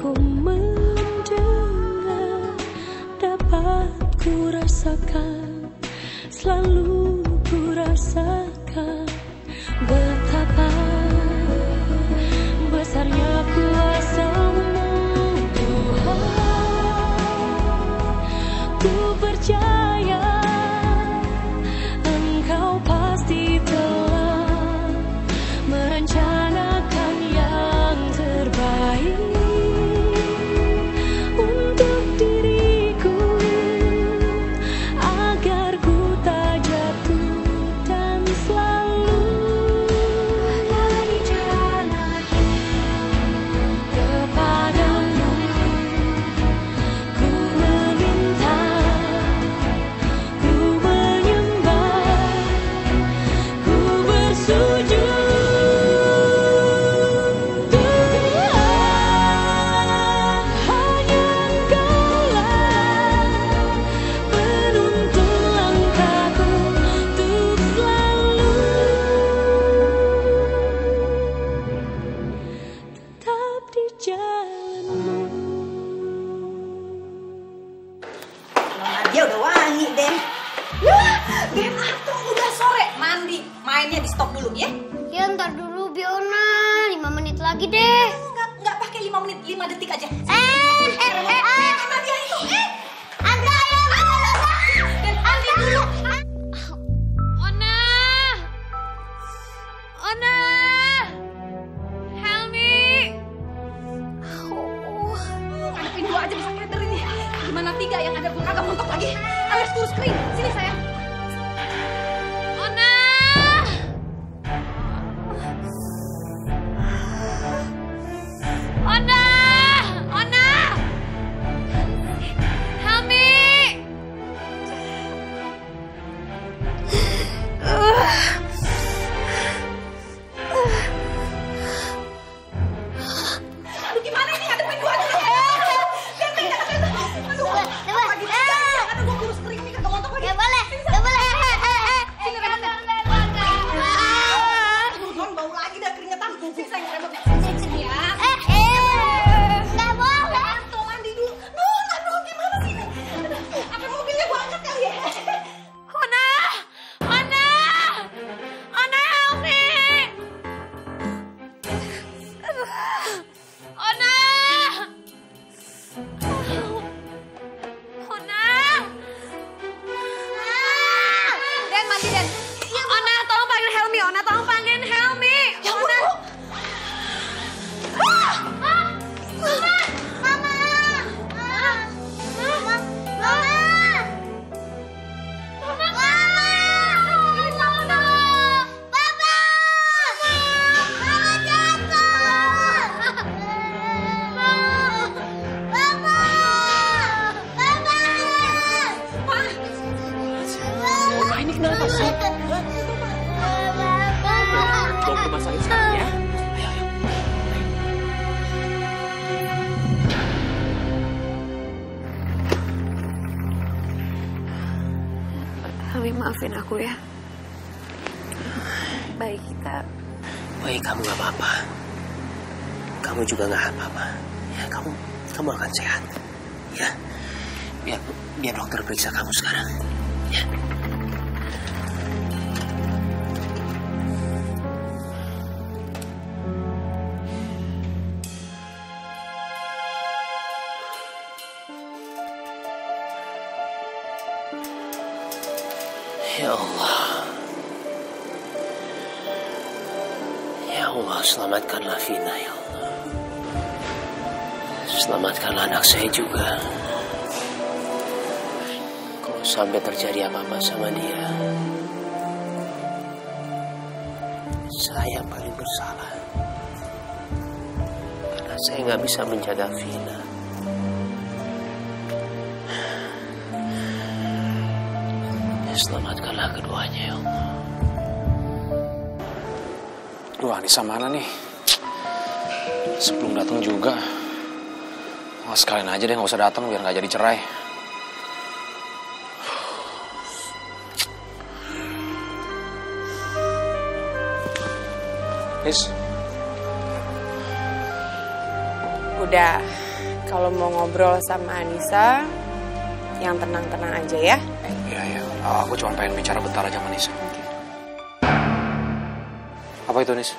ku mendengar, dapat ku rasakan, selalu ku rasakan betapa besarnya kuasa-Mu Tuhan. Ku percaya Engkau pasti telah merencanakan yang terbaik untuk diriku, agar ku tak jatuh dan selalu ada di jalan kepadamu. Ku meminta, ku menyembah, ku bersujud. Dia udah wangi, Den. Den, atuh udah sore. Mandi, mainnya di stop dulu ya. Ya ntar dulu Biona, 5 menit lagi deh. Nggak pakai 5 menit, 5 detik aja. Mana dia itu? Andra ya. Den, mandi dulu. Ona. Helmi. Ngadepin 2 aja bisa keder ini. Gimana 3 yang ada kagak montok lagi? Ayo kurus kering. Sini sayang. Ona. Helmi. Aduh, gimana ini ngadepin 2 aja? Den, aduh, lagi jangan ada gua kurus kering nih kagak montok lagi. Gak boleh. Sini remote. Aduh, Don bau lagi dah keringetan. Sini sayang remote. Sini ya. Gak boleh. Tuh mandi dulu. Don, aduh gimana sih ini? Aduh, apa mobilnya gua angkat kali ya? Ona, help me. Den, mandi Den. Ona, tolong panggil Helmi. Ona, tolong panggilin Helmi. Ya ampun, Bu. Mama ini kenapa sih? Bawa ke rumah sakit sekarang ya. Ayo. Helmi, maafin aku ya. Baik kita. Baik, kamu gak apa-apa. Kamu juga gak apa-apa. Ya, kamu akan sehat. Ya. Biar dokter periksa kamu sekarang. Ya. Ya Allah. Ya Allah, selamatkanlah Vina, ya Allah. Selamatkanlah anak saya juga. Kalau sampai terjadi apa-apa sama dia, saya paling bersalah. Karena saya nggak bisa menjaga Vina. Selamatkanlah keduanya, ya Allah. Duh, Anissa mana nih? Sebelum datang juga. Oh, sekalian aja deh, nggak usah datang biar nggak jadi cerai. Nis. Udah. kalau mau ngobrol sama Anissa, yang tenang-tenang aja ya. Iya. Aku cuma pengen bicara bentar aja sama Nisa. Apa itu, Nis?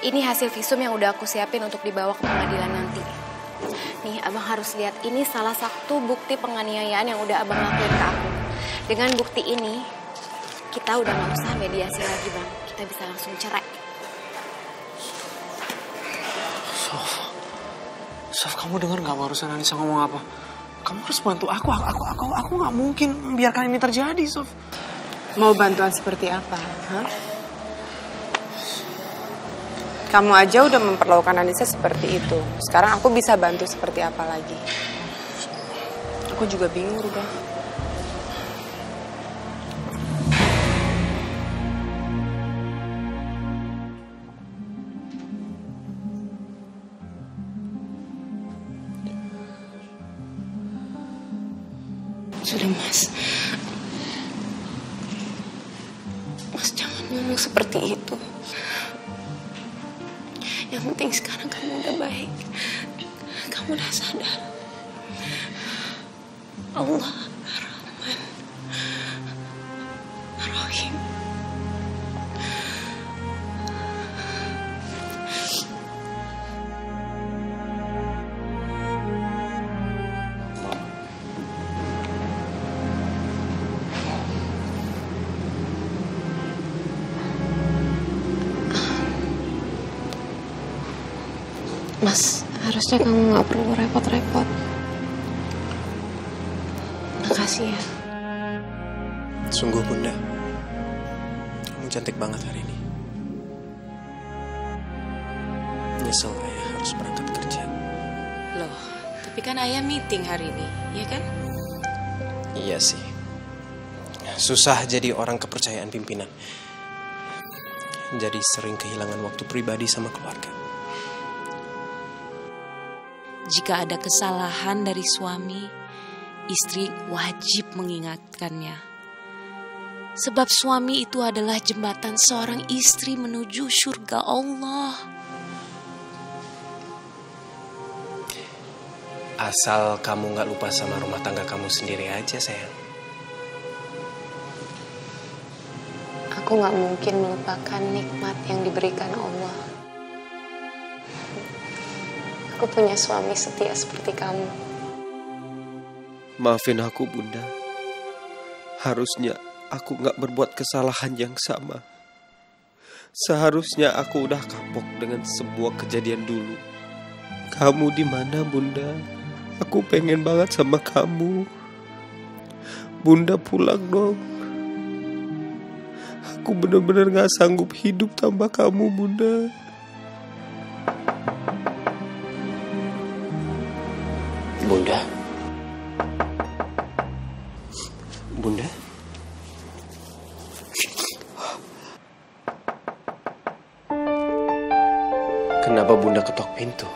Ini hasil visum yang udah aku siapin untuk dibawa ke pengadilan nanti. Nih, abang harus lihat. Ini salah satu bukti penganiayaan yang udah abang lakuin ke aku. Dengan bukti ini, kita udah gak usah mediasi lagi, Bang. Kita bisa langsung cerai. Sof, kamu dengar nggak barusan Anissa ngomong apa? Kamu harus bantu aku. Aku nggak mungkin membiarkan ini terjadi, Sof. Mau bantuan seperti apa? Hah? Kamu aja udah memperlakukan Anissa seperti itu. Sekarang aku bisa bantu seperti apa lagi? Aku juga bingung, Ruba. Sudah, Mas. Mas jangan ngomong seperti itu. Yang penting sekarang kamu udah baik. Kamu udah sadar. Allah Ar-Rahman Ar-Rahim. Mas, harusnya kamu gak perlu repot-repot. Makasih ya. Sungguh Bunda, kamu cantik banget hari ini. Nyesel ayah harus berangkat kerja. Loh, tapi kan ayah meeting hari ini, ya kan? Iya sih. Susah jadi orang kepercayaan pimpinan. Jadi sering kehilangan waktu pribadi sama keluarga. Jika ada kesalahan dari suami, istri wajib mengingatkannya. Sebab suami itu adalah jembatan seorang istri menuju surga Allah. Asal kamu gak lupa sama rumah tangga kamu sendiri aja, sayang. Aku gak mungkin melupakan nikmat yang diberikan Allah. Aku punya suami setia seperti kamu. Maafin aku, Bunda. Harusnya aku gak berbuat kesalahan yang sama. Seharusnya aku udah kapok dengan sebuah kejadian dulu. Kamu di mana, Bunda? Aku pengen banget sama kamu. Bunda pulang dong. Aku bener-bener gak sanggup hidup tanpa kamu, Bunda. Bunda? Bunda? Kenapa Bunda ketok pintu?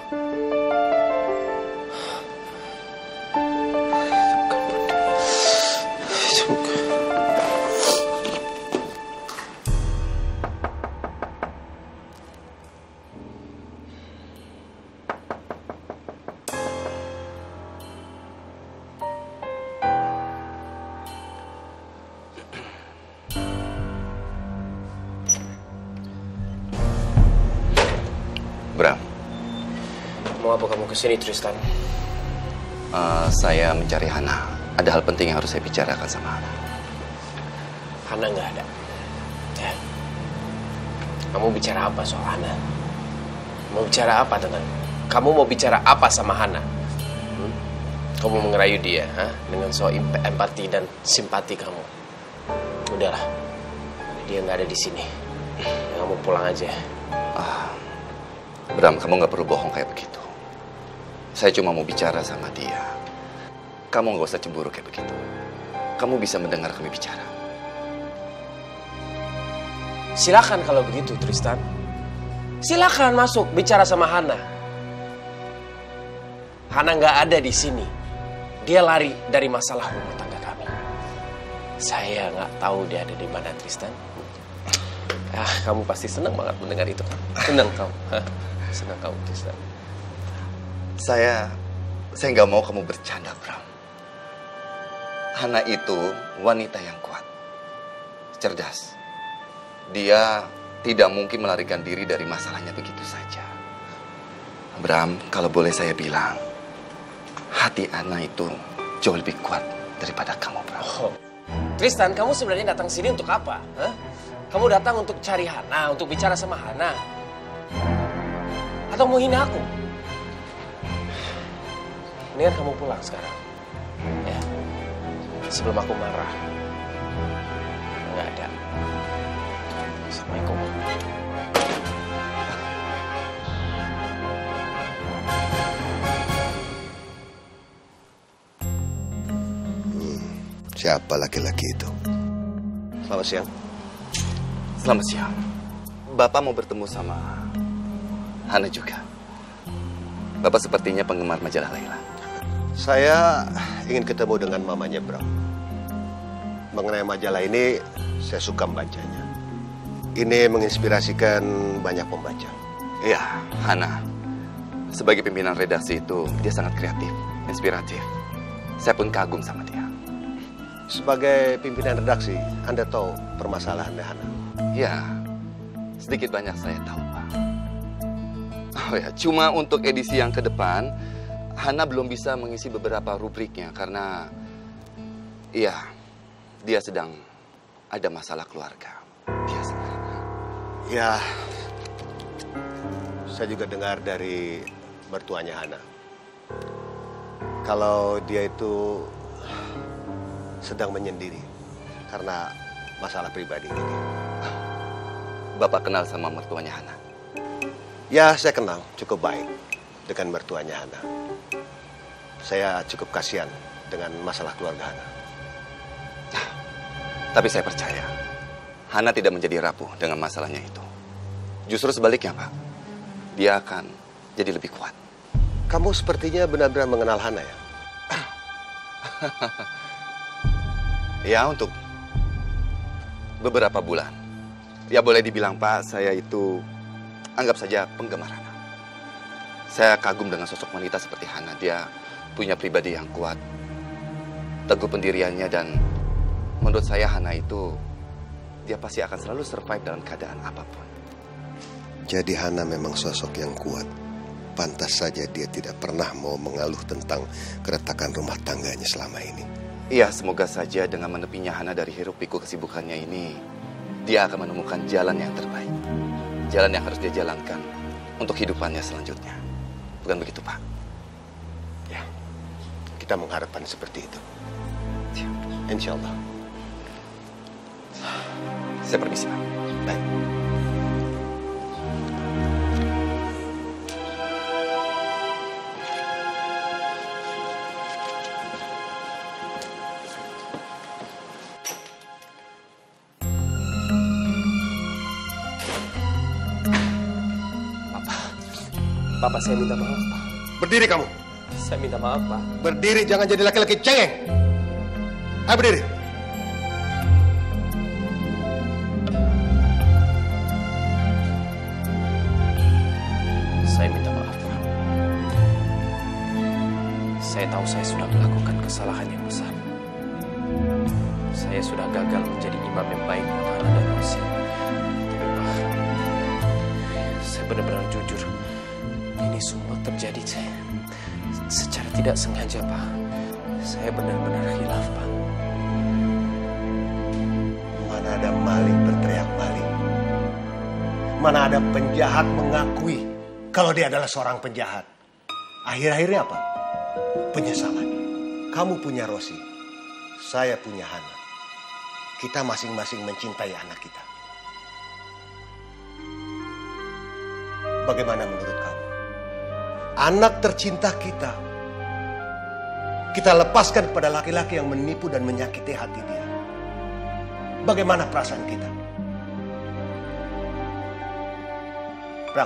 Bram. Mau apa kamu kesini, Tristan? Saya mencari Hana. Ada hal penting yang harus saya bicarakan sama Hana. Hana nggak ada. Ya. Kamu bicara apa soal Hana? Mau bicara apa dengan? Kamu mau bicara apa sama Hana? Kamu mengerayu dia, dengan soal empati dan simpati kamu. Udahlah, dia nggak ada di sini. Kamu pulang aja. Bram, kamu nggak perlu bohong kayak begitu. Saya cuma mau bicara sama dia. Kamu nggak usah cemburu kayak begitu. Kamu bisa mendengar kami bicara. Silakan kalau begitu, Tristan. Silakan masuk bicara sama Hana. Hana nggak ada di sini. Dia lari dari masalah rumah tangga kami. Saya nggak tahu dia ada di mana, Tristan. Kamu pasti senang banget mendengar itu. Senang kamu. Senang kamu, Tristan. Saya Saya nggak mau kamu bercanda, Bram. Hana itu wanita yang kuat, cerdas. Dia tidak mungkin melarikan diri dari masalahnya begitu saja. Bram, kalau boleh saya bilang, hati Hana itu jauh lebih kuat daripada kamu, Bram. Oh. Tristan, kamu sebenarnya datang sini untuk apa? Hah? Kamu datang untuk cari Hana, untuk bicara sama Hana? Atau mau hina aku? Mendingan kamu pulang sekarang. Ya. Sebelum aku marah. Nggak ada. Assalamualaikum. Siapa laki-laki itu? Selamat siang. Selamat siang. Bapak mau bertemu sama Hana juga. Bapak sepertinya penggemar majalah Laila. Saya ingin ketemu dengan mamanya Bram. Mengenai majalah ini, saya suka membacanya. Ini menginspirasikan banyak pembaca. Iya, Hana. Sebagai pimpinan redaksi itu, dia sangat kreatif, inspiratif. Saya pun kagum sama dia. Sebagai pimpinan redaksi, Anda tahu permasalahannya Hana? Ya, sedikit banyak saya tahu, Pak. Oh ya, cuma untuk edisi yang ke depan, Hana belum bisa mengisi beberapa rubriknya karena, iya, dia sedang ada masalah keluarga. Dia sebenarnya. Ya, saya juga dengar dari mertuanya Hana. Kalau dia itu sedang menyendiri karena masalah pribadi ini. Bapak kenal sama mertuanya Hana? Ya, saya kenal cukup baik dengan mertuanya Hana. Saya cukup kasihan dengan masalah keluarga Hana. Tapi saya percaya, Hana tidak menjadi rapuh dengan masalahnya itu. Justru sebaliknya, Pak. Dia akan jadi lebih kuat. Kamu sepertinya benar-benar mengenal Hana ya? Ya, untuk beberapa bulan. Ya, boleh dibilang, Pak, saya itu anggap saja penggemar Hana. Saya kagum dengan sosok wanita seperti Hana. Dia punya pribadi yang kuat, teguh pendiriannya, dan menurut saya Hana itu, dia pasti akan selalu survive dalam keadaan apapun. Jadi Hana memang sosok yang kuat. Pantas saja dia tidak pernah mau mengeluh tentang keretakan rumah tangganya selama ini. Iya, semoga saja dengan menepinya Hana dari hiruk-pikuk kesibukannya ini, dia akan menemukan jalan yang terbaik. Jalan yang harus dia jalankan untuk hidupannya selanjutnya. Bukan begitu, Pak? Ya, kita mengharapkan seperti itu. Insya Allah. Saya permisi, Pak. Baik. Bapak, saya minta maaf, Pak. Berdiri kamu. Saya minta maaf, Pak. Berdiri, jangan jadi laki-laki cengeng. Ayo berdiri. Saya minta maaf, Pak. Saya tahu saya sudah melakukan kesalahan yang besar. Saya sudah gagal menjadi imam yang baik buat Hana dan Rosi. Tapi, Pak, saya benar-benar jujur. Ini semua terjadi secara tidak sengaja, Pak. Saya benar-benar khilaf, Pak. Mana ada maling berteriak maling. Mana ada penjahat mengakui kalau dia adalah seorang penjahat. Akhir-akhirnya apa? Penyesalan. Kamu punya Rosi, saya punya Hana. Kita masing-masing mencintai anak kita. Bagaimana menurut kamu? Anak tercinta kita lepaskan kepada laki-laki yang menipu dan menyakiti hati dia. Bagaimana perasaan kita? Bram,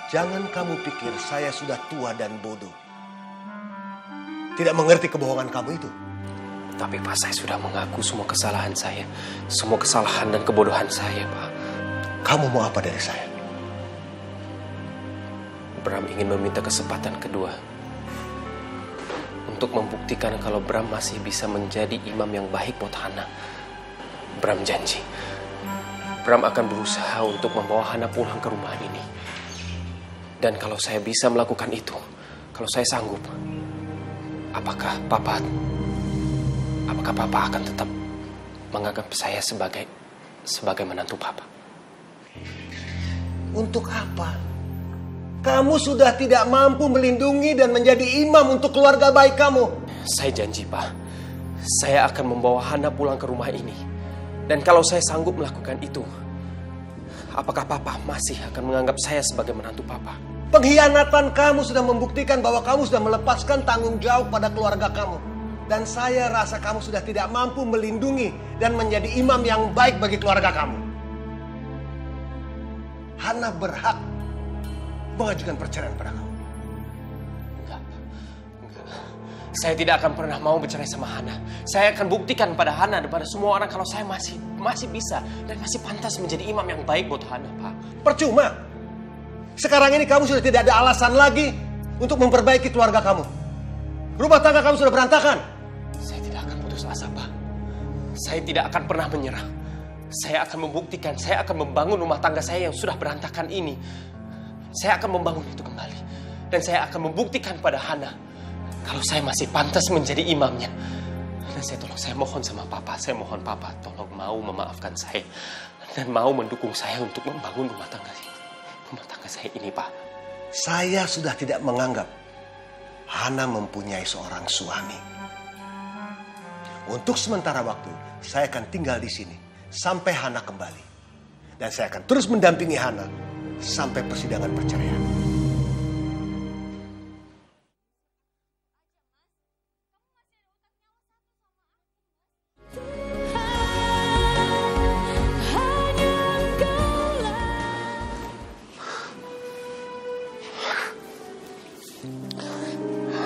jangan kamu pikir saya sudah tua dan bodoh. Tidak mengerti kebohongan kamu itu. Tapi, Pak, saya sudah mengaku semua kesalahan saya. Semua kesalahan dan kebodohan saya, Pak. Kamu mau apa dari saya? Bram ingin meminta kesempatan kedua. untuk membuktikan kalau Bram masih bisa menjadi imam yang baik buat Hana. Bram janji, Bram akan berusaha untuk membawa Hana pulang ke rumah ini. Dan kalau saya bisa melakukan itu, kalau saya sanggup, apakah Papa akan tetap menganggap saya sebagai menantu Papa? Untuk apa? Kamu sudah tidak mampu melindungi dan menjadi imam untuk keluarga baik kamu. Saya janji, Pak. Saya akan membawa Hana pulang ke rumah ini. Dan kalau saya sanggup melakukan itu, apakah Papa masih akan menganggap saya sebagai menantu Papa? Pengkhianatan kamu sudah membuktikan bahwa kamu sudah melepaskan tanggung jawab pada keluarga kamu. Dan saya rasa kamu sudah tidak mampu melindungi dan menjadi imam yang baik bagi keluarga kamu. Hana berhak mengajukan perceraian pada kamu. Enggak. Saya tidak akan pernah mau bercerai sama Hana. Saya akan buktikan pada Hana dan pada semua orang kalau saya masih bisa dan masih pantas menjadi imam yang baik buat Hana, Pak. Percuma. Sekarang ini kamu sudah tidak ada alasan lagi untuk memperbaiki keluarga kamu. Rumah tangga kamu sudah berantakan. Saya tidak akan putus asa, Pak. Saya tidak akan pernah menyerah. Saya akan membuktikan, saya akan membangun rumah tangga saya yang sudah berantakan ini. Saya akan membangun itu kembali. Dan saya akan membuktikan pada Hana kalau saya masih pantas menjadi imamnya. Dan saya mohon sama Papa, saya mohon Papa tolong mau memaafkan saya. Dan mau mendukung saya untuk membangun rumah tangga saya ini, Pak. Saya sudah tidak menganggap Hana mempunyai seorang suami. Untuk sementara waktu, saya akan tinggal di sini sampai Hana kembali. Dan saya akan terus mendampingi Hana sampai persidangan perceraian.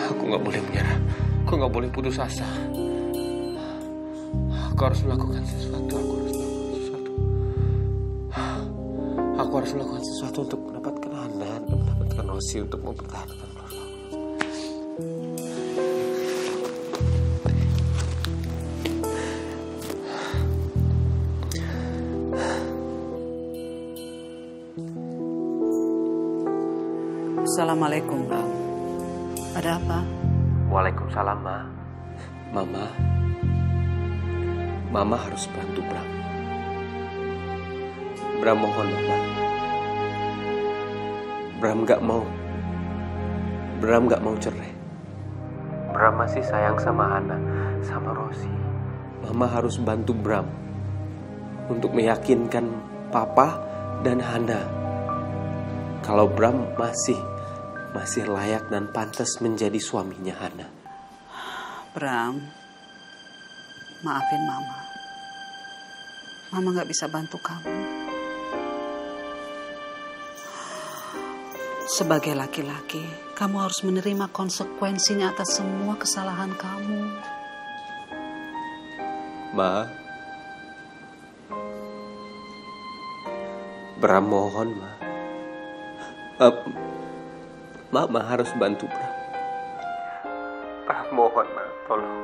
Aku nggak boleh menyerah. Aku nggak boleh putus asa. Aku harus melakukan sesuatu. Aku harus melakukan sesuatu untuk mendapatkan Hana dan mendapatkan Rosi untuk mempertahankan keluarga. Assalamualaikum, Bang. Ada apa? Waalaikumsalam, Ma. Mama harus bantu Bram. Bram mohon, Mama. Bram gak mau cerai. Bram masih sayang sama Hana, sama Rosi. Mama harus bantu Bram untuk meyakinkan Papa dan Hana kalau Bram masih layak dan pantas menjadi suaminya Hana. Bram, maafin Mama. Mama gak bisa bantu kamu. Sebagai laki-laki, kamu harus menerima konsekuensinya atas semua kesalahan kamu. Ma, Bram mohon, Ma. Mama harus bantu Bram. Bram mohon, Ma, tolong.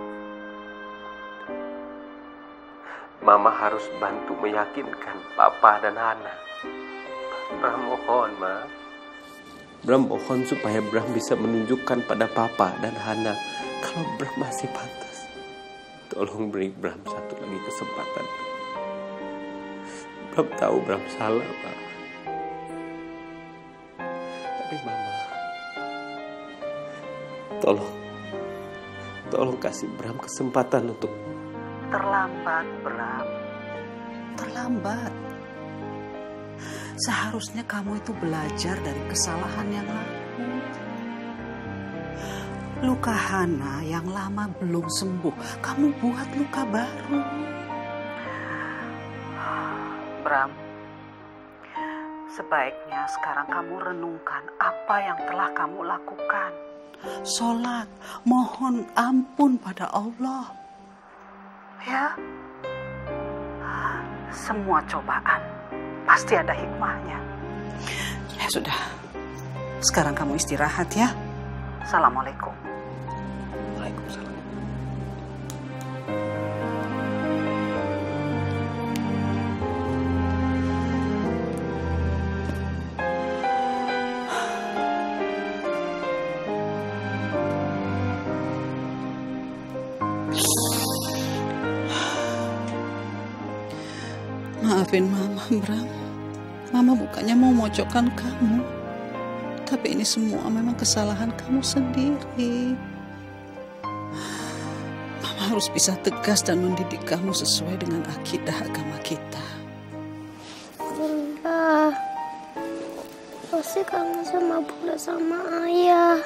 Mama harus bantu meyakinkan Papa dan Hana. Bram mohon, Ma. Bram mohon supaya Bram bisa menunjukkan pada Papa dan Hana kalau Bram masih pantas. Tolong beri Bram satu lagi kesempatan. Bram tahu Bram salah, Pak. Tapi Mama, tolong kasih Bram kesempatan untuk... Terlambat, Bram. Terlambat. Seharusnya kamu itu belajar dari kesalahan yang lalu. Luka Hana yang lama belum sembuh, kamu buat luka baru. Bram, sebaiknya sekarang kamu renungkan apa yang telah kamu lakukan. Sholat, mohon ampun pada Allah. Ya, semua cobaan pasti ada hikmahnya. Ya sudah, sekarang kamu istirahat ya. Assalamualaikum. Waalaikumsalam. Maafin Mama, Bram. Mama bukannya mau mojokkan kamu. Tapi ini semua memang kesalahan kamu sendiri. Mama harus bisa tegas dan mendidik kamu sesuai dengan akidah agama kita. Bunda, pasti kangen sama Bunda sama Ayah.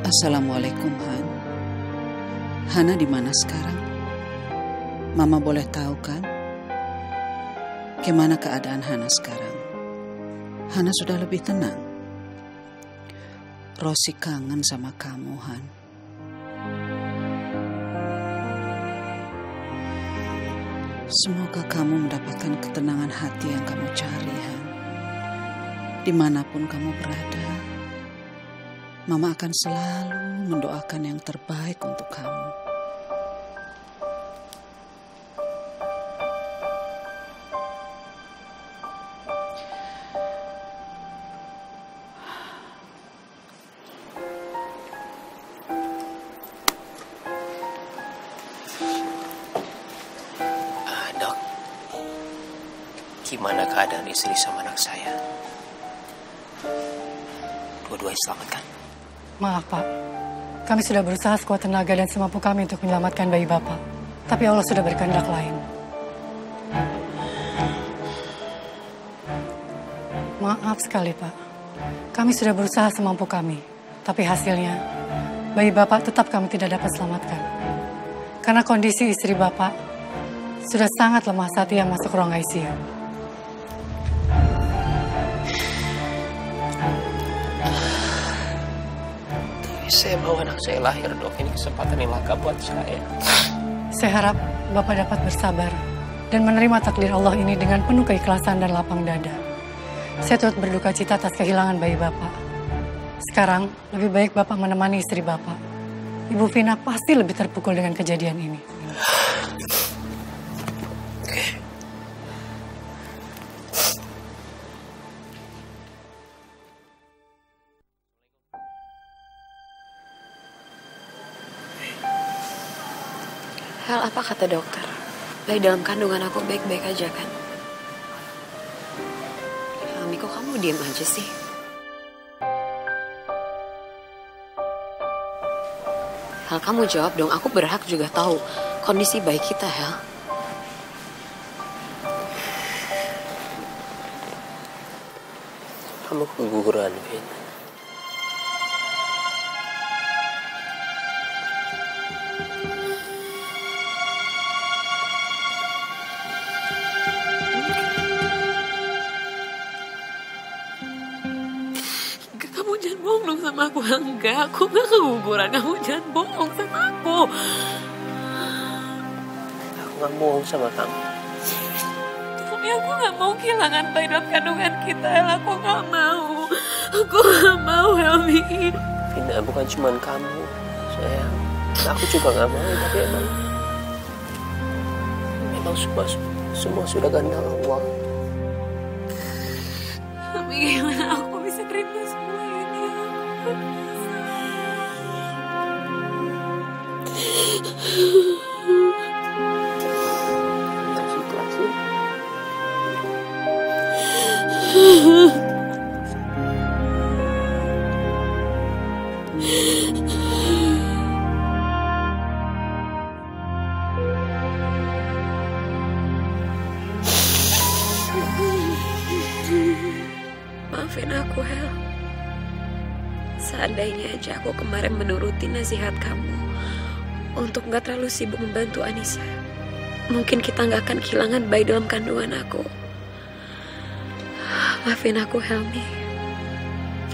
Assalamualaikum, Han. Hana di mana sekarang? Mama boleh tahu kan? Gimana keadaan Hana sekarang? Hana sudah lebih tenang. Rosi kangen sama kamu, Han. Semoga kamu mendapatkan ketenangan hati yang kamu cari, Han. Dimanapun kamu berada, Mama akan selalu mendoakan yang terbaik untuk kamu. Dok, gimana keadaan istri sama anak saya? Dua-duanya selamat kan? Maaf Pak, kami sudah berusaha sekuat tenaga dan semampu kami untuk menyelamatkan bayi Bapak. Tapi Allah sudah berkehendak lain. Maaf sekali Pak, kami sudah berusaha semampu kami. Tapi hasilnya, bayi Bapak tetap kami tidak dapat selamatkan. Karena kondisi istri Bapak sudah sangat lemah saat ia masuk ruang ICU. Saya mau anak saya lahir, Dok. Ini kesempatan yang langka buat saya. Saya harap Bapak dapat bersabar dan menerima takdir Allah ini dengan penuh keikhlasan dan lapang dada. Saya turut berduka cita atas kehilangan bayi Bapak. Sekarang, lebih baik Bapak menemani istri Bapak. Ibu Vina pasti lebih terpukul dengan kejadian ini. Hal apa kata dokter? Bayi dalam kandungan aku baik-baik aja kan? Ami, kok kamu diam aja sih? Hal, kamu jawab dong, aku berhak juga tahu kondisi bayi kita, Hel. Kamu keguguran, Vin. Kamu jangan bohong dong sama aku. Enggak, aku gak keguguran. Kamu jangan bohong sama aku. Aku gak bohong sama kamu. Tapi aku gak mau kehilangan bayi dalam kandungan kita, El. Aku gak mau. Aku gak mau, Helmi. Vina, bukan cuma kamu, sayang. Aku juga gak mau, tapi memang semua sudah kehendak Allah. Tapi gimana aku bisa terima semua ini? Harus ikhlas ya. Maafin aku, Hel. Seandainya aja aku kemarin menuruti nasihat kamu untuk gak terlalu sibuk membantu Anissa, mungkin kita gak akan kehilangan bayi dalam kandungan aku. Maafin aku, Helmi.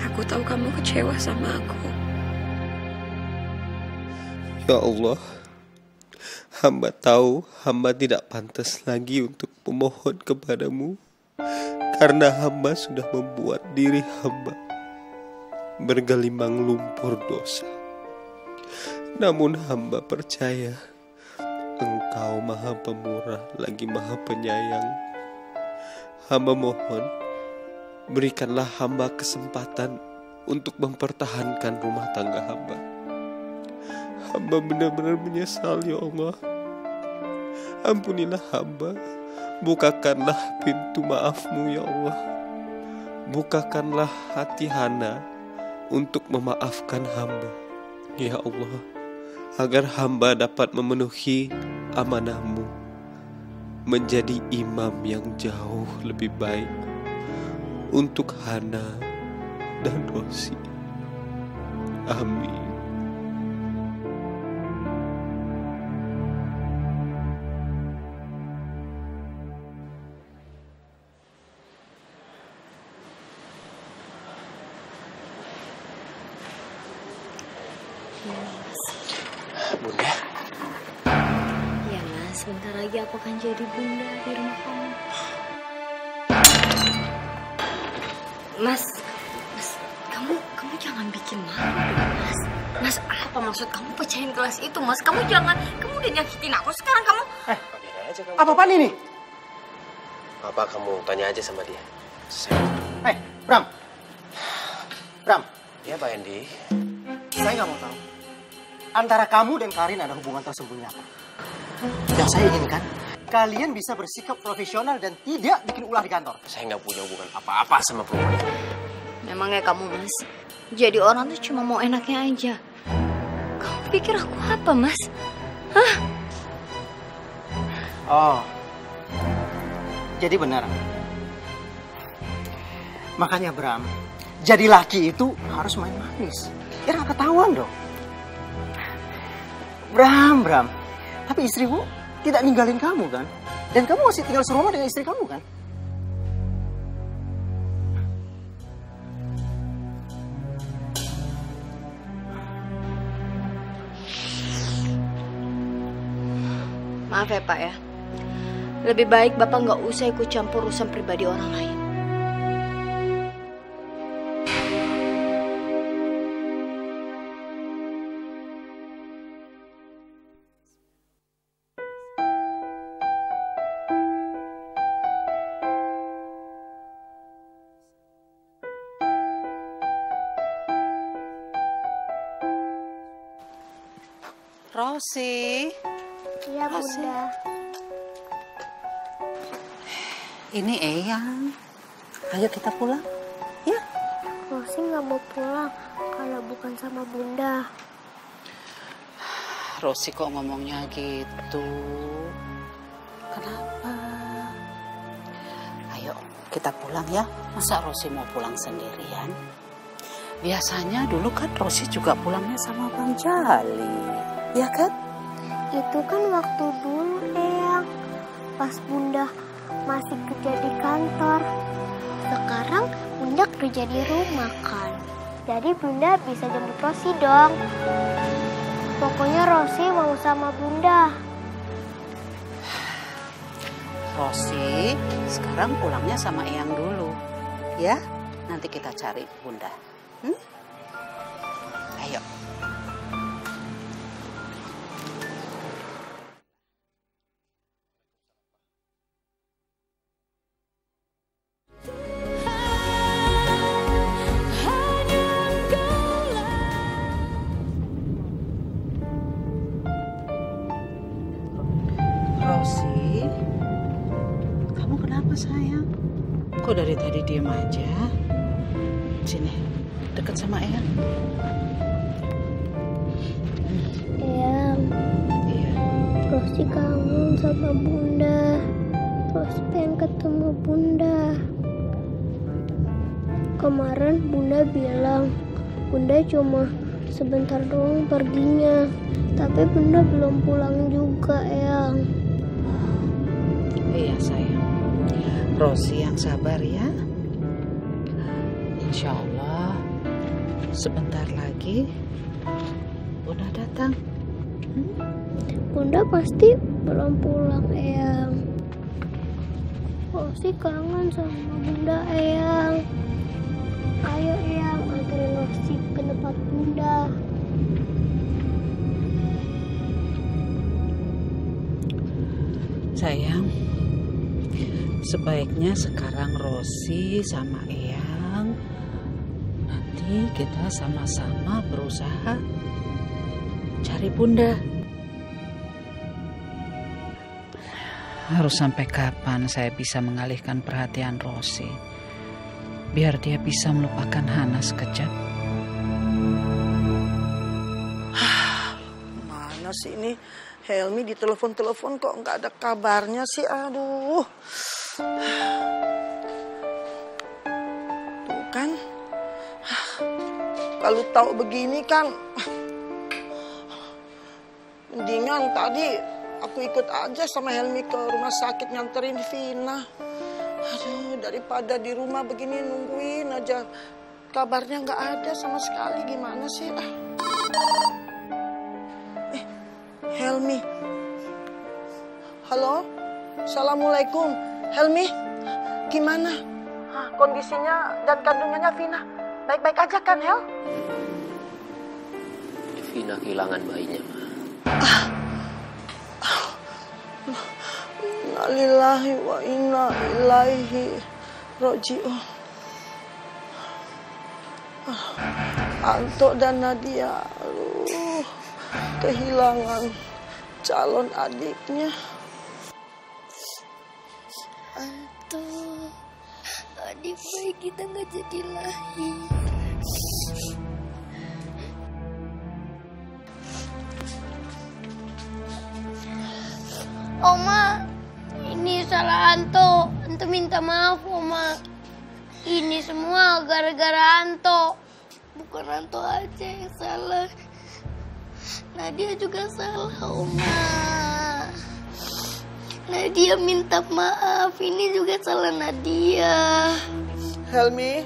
Aku tahu kamu kecewa sama aku. Ya Allah, hamba tahu hamba tidak pantas lagi untuk memohon kepadamu, karena hamba sudah membuat diri hamba bergelimang lumpur dosa. Namun hamba percaya Engkau Maha Pemurah lagi Maha Penyayang. Hamba mohon, berikanlah hamba kesempatan untuk mempertahankan rumah tangga hamba. Hamba benar-benar menyesal, ya Allah. Ampunilah hamba, bukakanlah pintu maaf-Mu, ya Allah. Bukakanlah hati Hana untuk memaafkan hamba, ya Allah, agar hamba dapat memenuhi amanah-Mu, menjadi imam yang jauh lebih baik untuk Hana dan Rosi. Amin. Bunda. Ya Mas, sebentar lagi aku akan jadi bunda di rumah kamu. Mas, kamu jangan bikin malu dong, Mas. Mas, apa maksud kamu pecahin gelas itu, Mas? Kamu udah nyakitin aku, sekarang kamu... Apa-apaan ini? Apa kamu tanya aja sama dia? Bram. Ya, Pak Hendy. Saya nggak mau tahu. Antara kamu dan Karin ada hubungan tersembunyi apa? Yang saya inginkan, kalian bisa bersikap profesional dan tidak bikin ulah di kantor. Saya nggak punya hubungan apa-apa sama perempuan itu. Memangnya kamu, Mas, jadi orang tuh cuma mau enaknya aja. Kamu pikir aku apa, Mas? Hah? Oh, jadi benar. Makanya Bram, jadi laki itu harus main manis. Biar nggak ketahuan dong. Bram, tapi istrimu tidak ninggalin kamu kan? Dan kamu masih tinggal serumah dengan istri kamu kan? Maaf ya, Pak ya. Lebih baik Bapak nggak usah ikut campur urusan pribadi orang lain. Rosi. Iya, Bunda. Ini Eyang. Ayo kita pulang. Ya. Rosi nggak mau pulang kalau bukan sama Bunda. Rosi kok ngomongnya gitu? Kenapa? Ayo kita pulang ya. Masa Rosi mau pulang sendirian? Biasanya dulu kan Rosi juga pulangnya sama Bang Jali. Ya kan? Itu kan waktu dulu, Eyang. Pas Bunda masih kerja di kantor. Sekarang Bunda kerja di rumah kan. Jadi Bunda bisa jemput Rosi dong. Pokoknya Rosi mau sama Bunda. Rosi, sekarang pulangnya sama Eyang dulu. Ya, nanti kita cari Bunda. Ayo. Rosi, kamu kenapa sayang? Kok dari tadi diam aja? Sini, deket sama Eyang. Eyang. Iya. Rosi kangen sama Bunda. Rosi pengen ketemu Bunda. Kemarin Bunda bilang Bunda cuma sebentar doang perginya. Tapi Bunda belum pulang juga, Eyang. Iya sayang. Rosi yang sabar ya. Insya Allah sebentar lagi Bunda datang. Bunda pasti belum pulang, Eyang. Rosi kangen sama Bunda, Eyang. Ayo, Eyang, anterin Rosi ke tempat Bunda. Sayang, sebaiknya sekarang Rosi sama Eyang nanti kita sama-sama berusaha cari Bunda. Harus sampai kapan saya bisa mengalihkan perhatian Rosi biar dia bisa melupakan Hana sekejap? Mana sih ini Helmi ditelepon-telepon kok nggak ada kabarnya sih, aduh. Tuh kan, kalau tahu begini kan, mendingan tadi aku ikut aja sama Helmi ke rumah sakit nganterin Vina. Aduh, daripada di rumah begini nungguin aja kabarnya nggak ada sama sekali, gimana sih? Helmi. Halo, Assalamualaikum. Helmi, gimana? Kondisinya dan kandungannya Vina baik-baik aja kan, Hel? Vina kehilangan bayinya, Ma. Innalillahi wa inna ilaihi raji'un. Anto dan Nadia, kehilangan calon adiknya. Anto, adik bayi kita nggak jadi lahir. Oma, ini salah Anto. Anto minta maaf, Oma. Ini semua gara-gara Anto. Bukan Anto aja yang salah. Nadia juga salah, Oma. Nadia minta maaf. Ini juga salah Nadia. Helmi,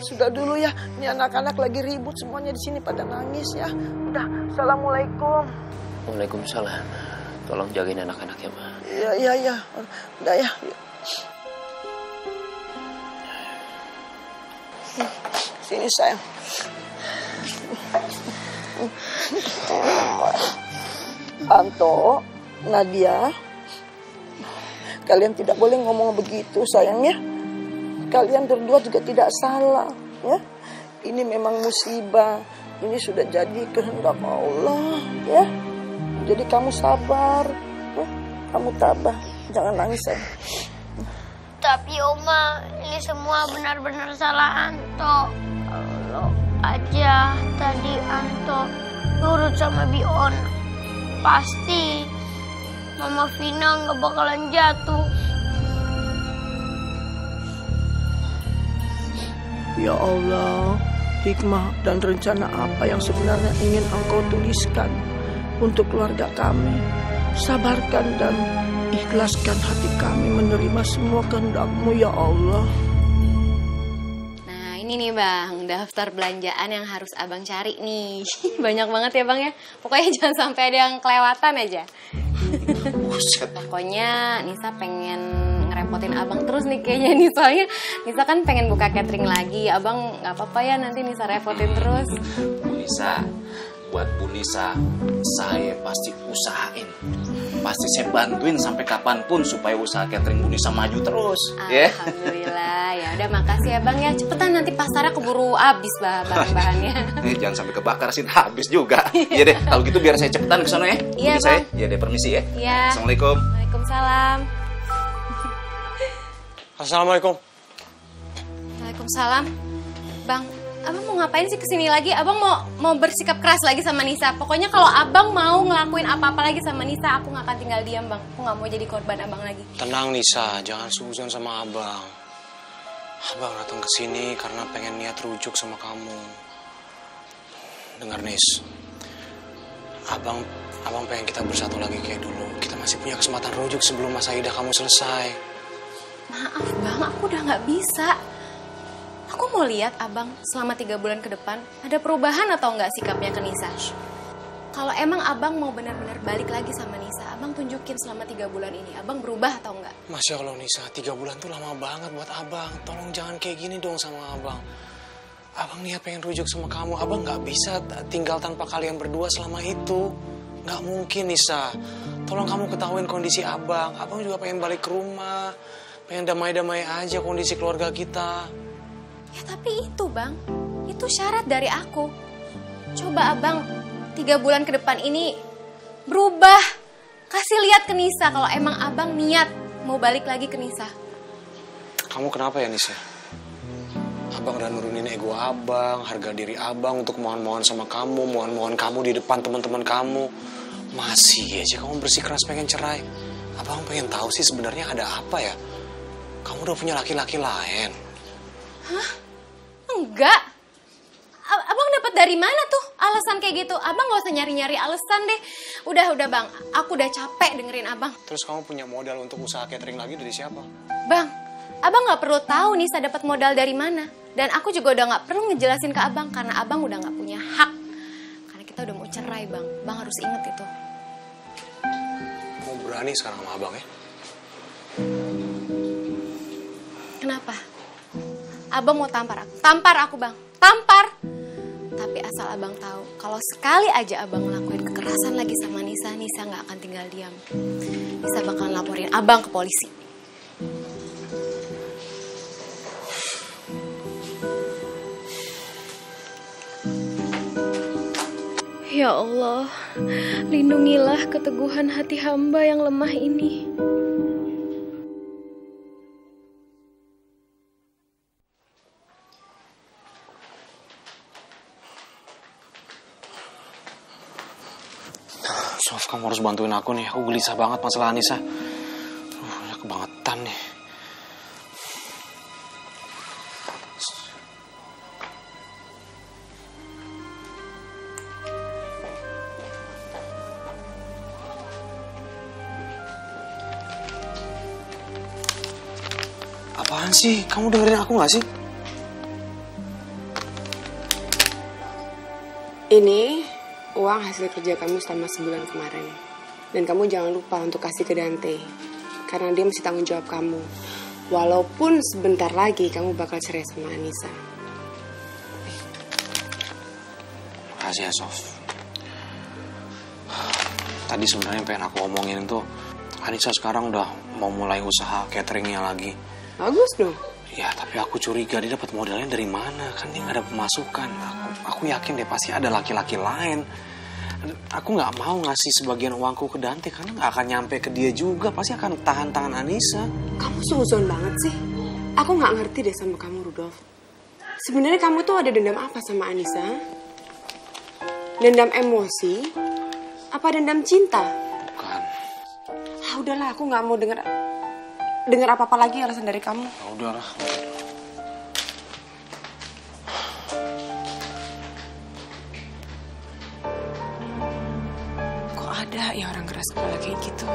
sudah dulu ya. Ini anak-anak lagi ribut semuanya di sini pada nangis ya. Udah, assalamualaikum. Waalaikumsalam. Tolong jagain anak-anak ya, Ma. Iya. Udah ya. Sini sayang. Anto, Nadia, kalian tidak boleh ngomong begitu sayangnya. Kalian berdua juga tidak salah ya. Ini memang musibah. Ini sudah jadi kehendak Allah ya. Jadi kamu sabar ya. Kamu tabah. Jangan nangis sayang. Tapi Oma, ini semua benar-benar salah Anto. Kalau aja tadi Anto nurut sama Bion, pasti Mama Vina nggak bakalan jatuh. Ya Allah, hikmah dan rencana apa yang sebenarnya ingin Engkau tuliskan untuk keluarga kami? Sabarkan dan ikhlaskan hati kami menerima semua kehendak-Mu ya Allah. Nah ini nih Bang, daftar belanjaan yang harus Abang cari nih. Banyak banget ya Bang ya. Pokoknya jangan sampai ada yang kelewatan aja. Pokoknya Nisa pengen ngerepotin Abang terus nih kayaknya nih. Soalnya Nisa kan pengen buka catering lagi. Abang gak apa-apa ya nanti Nisa repotin terus. Nisa, buat Bu Nisa, saya pasti usahain. Pasti saya bantuin sampai kapanpun supaya usaha catering Bu Nisa maju terus. Alhamdulillah. Ya udah makasih ya Bang ya. Cepetan nanti pasarnya keburu habis bahan-bahannya. Jangan sampai kebakar sih, habis juga. Iya deh, kalau gitu biar saya cepetan ke sana ya. Iya Bang. Saya. Iya deh, permisi ya. Iya. Assalamualaikum. Waalaikumsalam. Assalamualaikum. Waalaikumsalam. Bang, Abang mau ngapain sih kesini lagi? Abang mau bersikap keras lagi sama Nisa. Pokoknya kalau Abang mau ngelakuin apa-apa lagi sama Nisa, aku gak akan tinggal diam Bang. Aku gak mau jadi korban Abang lagi. Tenang Nisa, jangan suzon sama Abang. Abang datang ke sini karena pengen niat rujuk sama kamu. Dengar Nis, Abang pengen kita bersatu lagi kayak dulu. Kita masih punya kesempatan rujuk sebelum masa idah kamu selesai. Maaf Bang, aku udah gak bisa. Aku mau lihat abang selama 3 bulan ke depan ada perubahan atau enggak sikapnya ke Nisa. Kalau emang abang mau benar-benar balik lagi sama Nisa, abang tunjukin selama 3 bulan ini abang berubah atau enggak. Masya Allah Nisa, 3 bulan tuh lama banget buat abang. Tolong jangan kayak gini dong sama abang. Abang niat pengen rujuk sama kamu. Abang gak bisa tinggal tanpa kalian berdua selama itu. Gak mungkin Nisa. Tolong kamu ketahuin kondisi abang. Abang juga pengen balik ke rumah. Pengen damai-damai aja kondisi keluarga kita. Ya tapi itu bang, itu syarat dari aku. Coba abang 3 bulan ke depan ini berubah. Kasih lihat ke Nisa kalau emang abang niat mau balik lagi ke Nisa. Kamu kenapa ya Nisa? Abang udah nurunin ego abang, harga diri abang untuk mohon-mohon sama kamu, mohon-mohon kamu di depan teman-teman kamu. Masih aja kamu bersikeras pengen cerai. Abang pengen tahu sih sebenarnya ada apa ya? Kamu udah punya laki-laki lain. Hah? Enggak. Abang dapat dari mana tuh alasan kayak gitu? Abang gak usah nyari-nyari alasan deh. Udah bang, aku udah capek dengerin abang. Terus kamu punya modal untuk usaha catering lagi dari siapa? Bang, abang gak perlu tahu Nisa dapat modal dari mana. Dan aku juga udah gak perlu ngejelasin ke abang karena abang udah gak punya hak. Karena kita udah mau cerai bang. Bang harus inget itu. Kamu berani sekarang sama abang ya? Kenapa? Abang mau tampar aku? Tampar aku bang, tampar. Tapi asal abang tahu, kalau sekali aja abang ngelakuin kekerasan lagi sama Nisa, Nisa gak akan tinggal diam. Nisa bakal laporin abang ke polisi. Ya Allah, lindungilah keteguhan hati hamba yang lemah ini. Sof, kamu harus bantuin aku nih. Aku gelisah banget masalah Anissa. Ya kebangetan nih. Apaan sih? Kamu dengerin aku gak sih? Ini uang hasil kerja kamu selama sebulan kemarin. Dan kamu jangan lupa untuk kasih ke Dante. Karena dia mesti tanggung jawab kamu. Walaupun sebentar lagi kamu bakal cerai sama Anissa. Makasih ya, Sof. Tadi sebenarnya yang pengen aku omongin tuh, Anissa sekarang udah mau mulai usaha cateringnya lagi. Bagus dong. Ya, tapi aku curiga dia dapat modalnya dari mana? Kan dia nggak ada pemasukan. Aku yakin deh pasti ada laki-laki lain. Aku nggak mau ngasih sebagian uangku ke Dante karena nggak akan nyampe ke dia juga. Pasti akan tahan tangan Anissa. Kamu suzon banget sih. Aku nggak ngerti deh sama kamu, Rudolf. Sebenarnya kamu tuh ada dendam apa sama Anissa? Dendam emosi? Apa dendam cinta? Bukan. Ah, udahlah, aku nggak mau dengar apa-apa lagi alasan dari kamu. Ya udahlah. Kok ada ya orang keras kepala kayak gitu?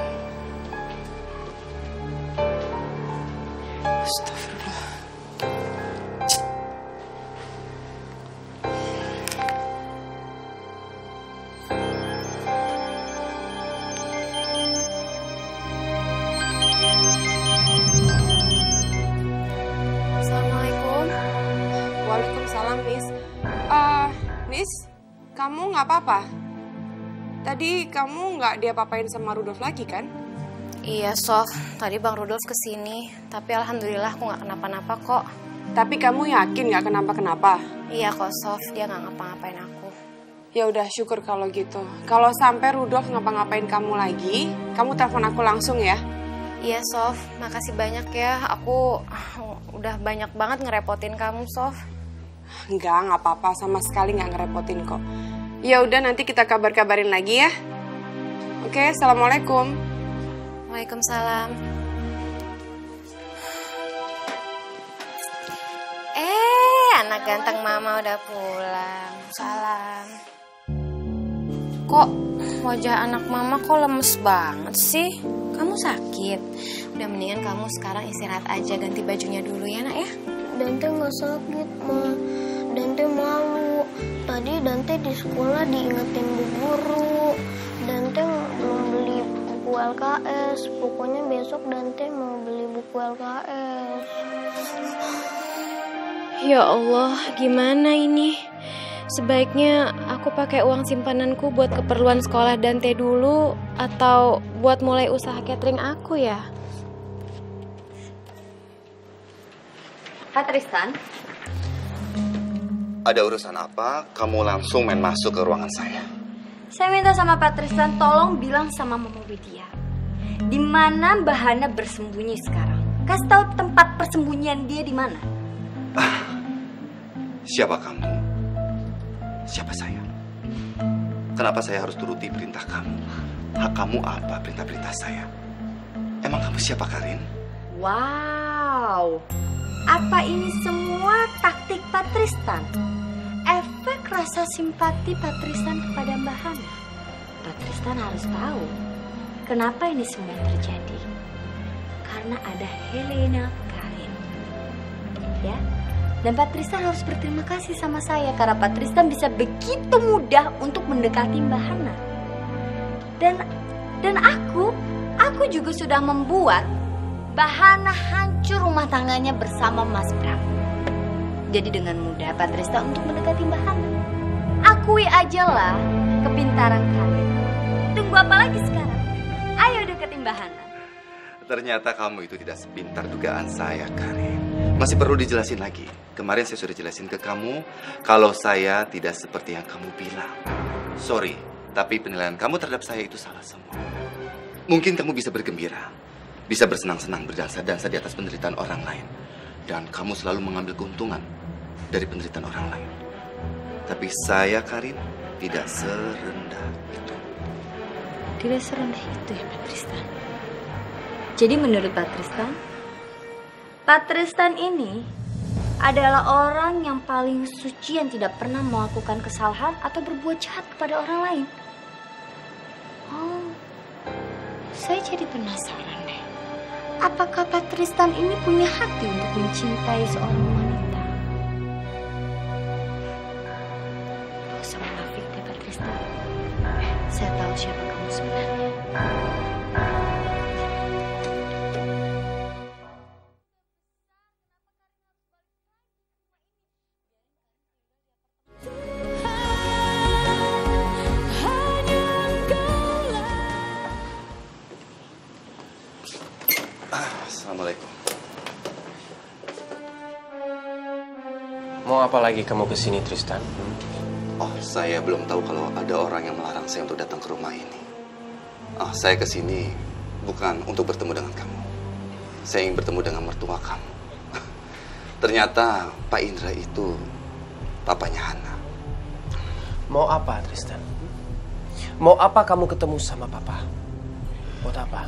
Astagfirullah. Nis, kamu nggak apa-apa? Tadi kamu nggak diapa-apain sama Rudolf lagi kan? Iya, Sof. Tadi Bang Rudolf kesini. Tapi alhamdulillah aku nggak kenapa-napa kok. Tapi kamu yakin nggak kenapa-kenapa? Iya kok, Sof. Dia nggak ngapa-ngapain aku. Ya udah, syukur kalau gitu. Kalau sampai Rudolf ngapa-ngapain kamu lagi, kamu telepon aku langsung ya. Iya, Sof. Makasih banyak ya. Aku udah banyak banget ngerepotin kamu, Sof. Enggak apa-apa, sama sekali nggak ngerepotin kok. Ya udah, nanti kita kabar-kabarin lagi ya. Oke, assalamualaikum. Waalaikumsalam. Anak ganteng mama udah pulang. Salam. Kok wajah anak mama kok lemes banget sih? Kamu sakit? Udah mendingan kamu sekarang istirahat aja, ganti bajunya dulu ya nak ya. Dante nggak sakit, Ma. Dante malu. Tadi Dante di sekolah diingetin bu guru. Dante belum beli buku LKS. Pokoknya besok Dante mau beli buku LKS. Ya Allah, gimana ini? Sebaiknya aku pakai uang simpananku buat keperluan sekolah Dante dulu atau buat mulai usaha catering aku ya? Pak Tristan? Ada urusan apa? Kamu langsung main masuk ke ruangan saya. Saya minta sama Pak Tristan tolong bilang sama Mama Widya di mana Mbak Hana bersembunyi sekarang. Kasih tahu tempat persembunyian dia di mana. Siapa kamu? Siapa saya? Kenapa saya harus turuti perintah kamu? Hak kamu apa perintah-perintah saya? Emang kamu siapa, Karin? Wow, apa ini semua taktik Pak Tristan? Efek rasa simpati Pak Tristan kepada Mbak Hana. Pak Tristan harus tahu kenapa ini semua terjadi. Karena ada Helena Karin. Ya, dan Pak Tristan harus berterima kasih sama saya karena Pak Tristan bisa begitu mudah untuk mendekati Mbak Hana. Dan aku juga sudah membuat Mbak Hana hancur rumah tangganya bersama Mas Bram. Jadi dengan mudah Pak Tristan untuk mendekati Mbak Hana. Akui aja lah kepintaran kalian. Tunggu apa lagi sekarang? Ayo deketin Mbak Hana. Ternyata kamu itu tidak sepintar dugaan saya, Karin. Masih perlu dijelasin lagi. Kemarin saya sudah jelasin ke kamu kalau saya tidak seperti yang kamu bilang. Sorry, tapi penilaian kamu terhadap saya itu salah semua. Mungkin kamu bisa bergembira, bisa bersenang-senang berdansa-dansa di atas penderitaan orang lain. Dan kamu selalu mengambil keuntungan dari penderitaan orang lain. Tapi saya, Karin, tidak serendah itu. Tidak serendah itu ya Pak Tristan. Jadi menurut Pak Tristan ini adalah orang yang paling suci yang tidak pernah melakukan kesalahan atau berbuat jahat kepada orang lain. Oh, saya jadi penasaran deh. Apakah Pak Tristan ini punya hati untuk mencintai seorang wanita? Gak usah munafik deh Pak Tristan. Saya tahu siapa kamu sebenarnya. Assalamualaikum. Mau apa lagi kamu kesini, Tristan? Oh, saya belum tahu kalau ada orang yang melarang saya untuk datang ke rumah ini. Saya kesini bukan untuk bertemu dengan kamu. Saya ingin bertemu dengan mertua kamu. Ternyata Pak Indra itu papanya Hana. Mau apa, Tristan? Mau apa kamu ketemu sama papa? Buat apa?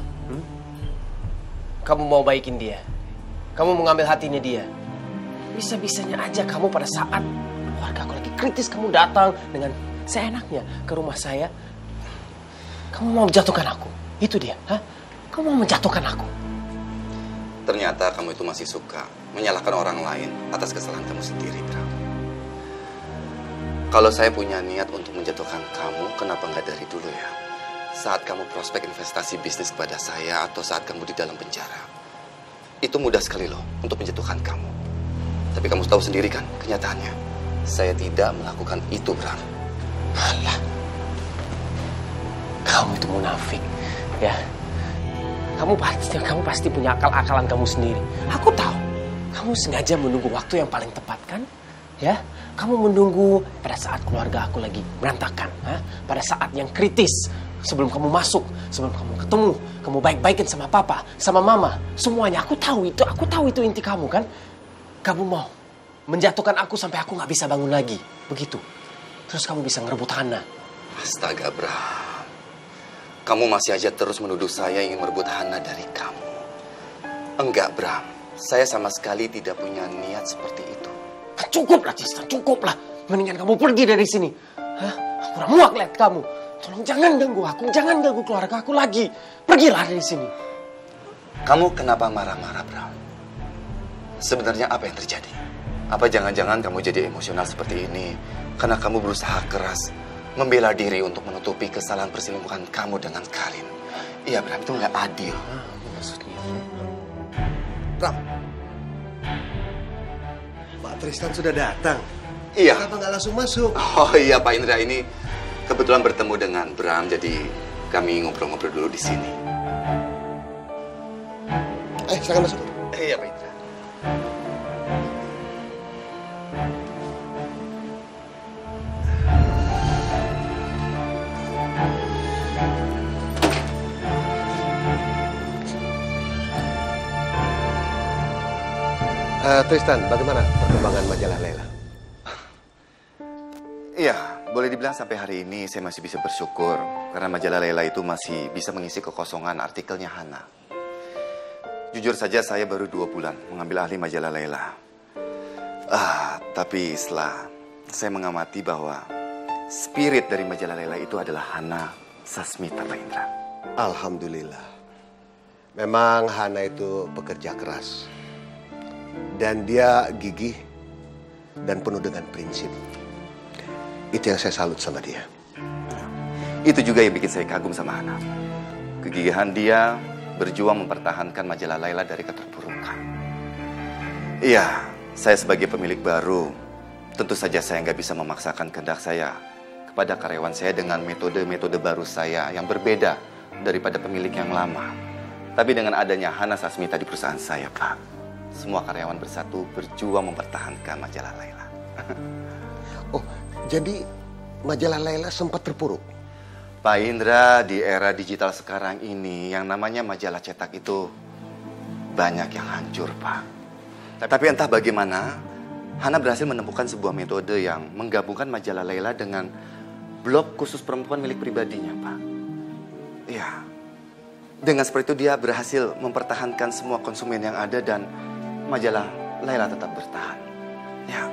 Kamu mau baikin dia? Kamu mau ngambil hatinya dia? Bisa-bisanya aja kamu pada saat keluarga aku lagi kritis, kamu datang dengan seenaknya ke rumah saya. Kamu mau menjatuhkan aku? Itu dia, ha? Kamu mau menjatuhkan aku? Ternyata kamu itu masih suka menyalahkan orang lain atas kesalahan kamu sendiri, Bram. Kalau saya punya niat untuk menjatuhkan kamu, kenapa nggak dari dulu ya? Saat kamu prospek investasi bisnis kepada saya atau saat kamu di dalam penjara. Itu mudah sekali loh untuk menjatuhkan kamu. Tapi kamu tahu sendiri kan kenyataannya. Saya tidak melakukan itu, Bram. Alah. Kamu itu munafik, ya. Kamu pasti punya akal-akalan kamu sendiri. Aku tahu. Kamu sengaja menunggu waktu yang paling tepat kan? Ya, kamu menunggu pada saat keluarga aku lagi berantakan, ha? Pada saat yang kritis. Sebelum kamu masuk, sebelum kamu ketemu, kamu baik-baikin sama papa, sama mama, semuanya. Aku tahu itu inti kamu kan? Kamu mau menjatuhkan aku sampai aku nggak bisa bangun lagi, begitu. Terus kamu bisa ngerebut Hana. Astaga, Bram. Kamu masih aja terus menuduh saya ingin merebut Hana dari kamu. Enggak, Bram. Saya sama sekali tidak punya niat seperti itu. Cukuplah, Tristan, cukuplah. Mendingan kamu pergi dari sini. Hah? Aku udah muak lihat kamu. Tolong jangan ganggu aku, jangan ganggu keluarga aku lagi. Pergilah dari sini. Kamu kenapa marah-marah, Bram? sebenarnya apa yang terjadi? Apa jangan-jangan kamu jadi emosional seperti ini karena kamu berusaha keras membela diri untuk menutupi kesalahan perselingkuhan kamu dengan Karin? Iya, Bram, itu nggak adil. Maksudnya, Bram, Pak Tristan sudah datang. Iya. Kenapa nggak langsung masuk? Oh iya, Pak Indra, ini kebetulan bertemu dengan Bram, jadi kami ngobrol-ngobrol dulu di sini. Silakan masuk. Iya, Pak Indra. Tristan, bagaimana perkembangan majalah Layla? Iya, boleh dibilang sampai hari ini saya masih bisa bersyukur karena majalah Layla itu masih bisa mengisi kekosongan artikelnya Hana. Jujur saja saya baru 2 bulan mengambil alih majalah Layla. Tapi setelah saya mengamati bahwa spirit dari majalah Layla itu adalah Hana Sasmita, Pak Indra. Alhamdulillah. Memang Hana itu pekerja keras. Dan dia gigih dan penuh dengan prinsip. Itu yang saya salut sama dia. Itu juga yang bikin saya kagum sama Hana. Kegigihan dia berjuang mempertahankan majalah Layla dari keterpurukan. Iya, saya sebagai pemilik baru, tentu saja saya nggak bisa memaksakan kehendak saya kepada karyawan saya dengan metode-metode baru saya yang berbeda daripada pemilik yang lama. Tapi dengan adanya Hana Sasmita di perusahaan saya, Pak, semua karyawan bersatu berjuang mempertahankan majalah Layla. Oh, jadi majalah Layla sempat terpuruk? Pak Indra, di era digital sekarang ini, yang namanya majalah cetak itu banyak yang hancur, Pak. Tapi entah bagaimana, Hana berhasil menemukan sebuah metode yang menggabungkan majalah Layla dengan blog khusus perempuan milik pribadinya, Pak. Iya, dengan seperti itu dia berhasil mempertahankan semua konsumen yang ada dan majalah Layla tetap bertahan. Ya,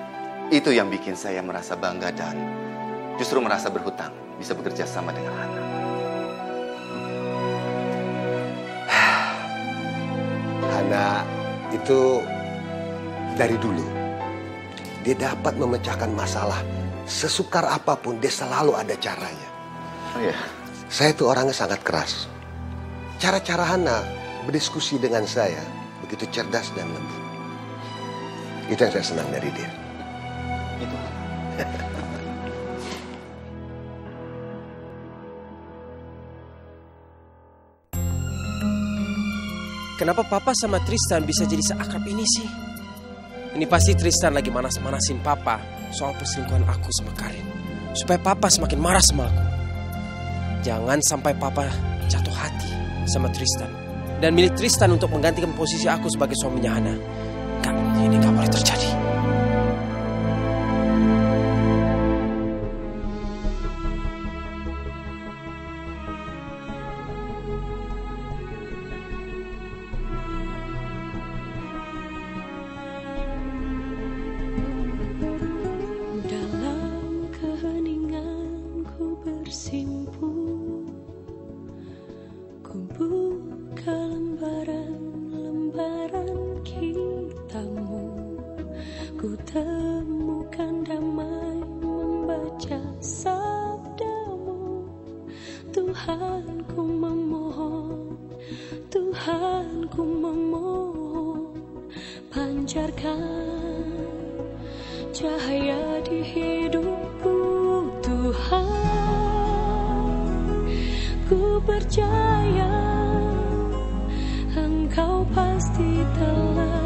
itu yang bikin saya merasa bangga dan justru merasa berhutang bisa bekerja sama dengan Hana. Hana itu dari dulu dia dapat memecahkan masalah sesukar apapun, dia selalu ada caranya. Oh iya. Saya itu orangnya sangat keras. Cara-cara Hana berdiskusi dengan saya begitu cerdas dan lembut. Itu yang saya senang dari dia. Itu. Kenapa Papa sama Tristan bisa jadi seakrab ini sih? Ini pasti Tristan lagi manas-manasin Papa soal perselingkuhan aku sama Karin. Supaya Papa semakin marah sama aku. Jangan sampai Papa jatuh hati sama Tristan. Dan milih Tristan untuk menggantikan posisi aku sebagai suaminya Hana. Ini gak boleh terjadi. Dalam keheninganku bersimpuh, ku buka lembaran-lembaran kita. Ku temukan damai membaca sabdamu. Tuhan ku memohon, Tuhan ku memohon, pancarkan cahaya di hidupku. Tuhan, ku percaya Engkau pasti telah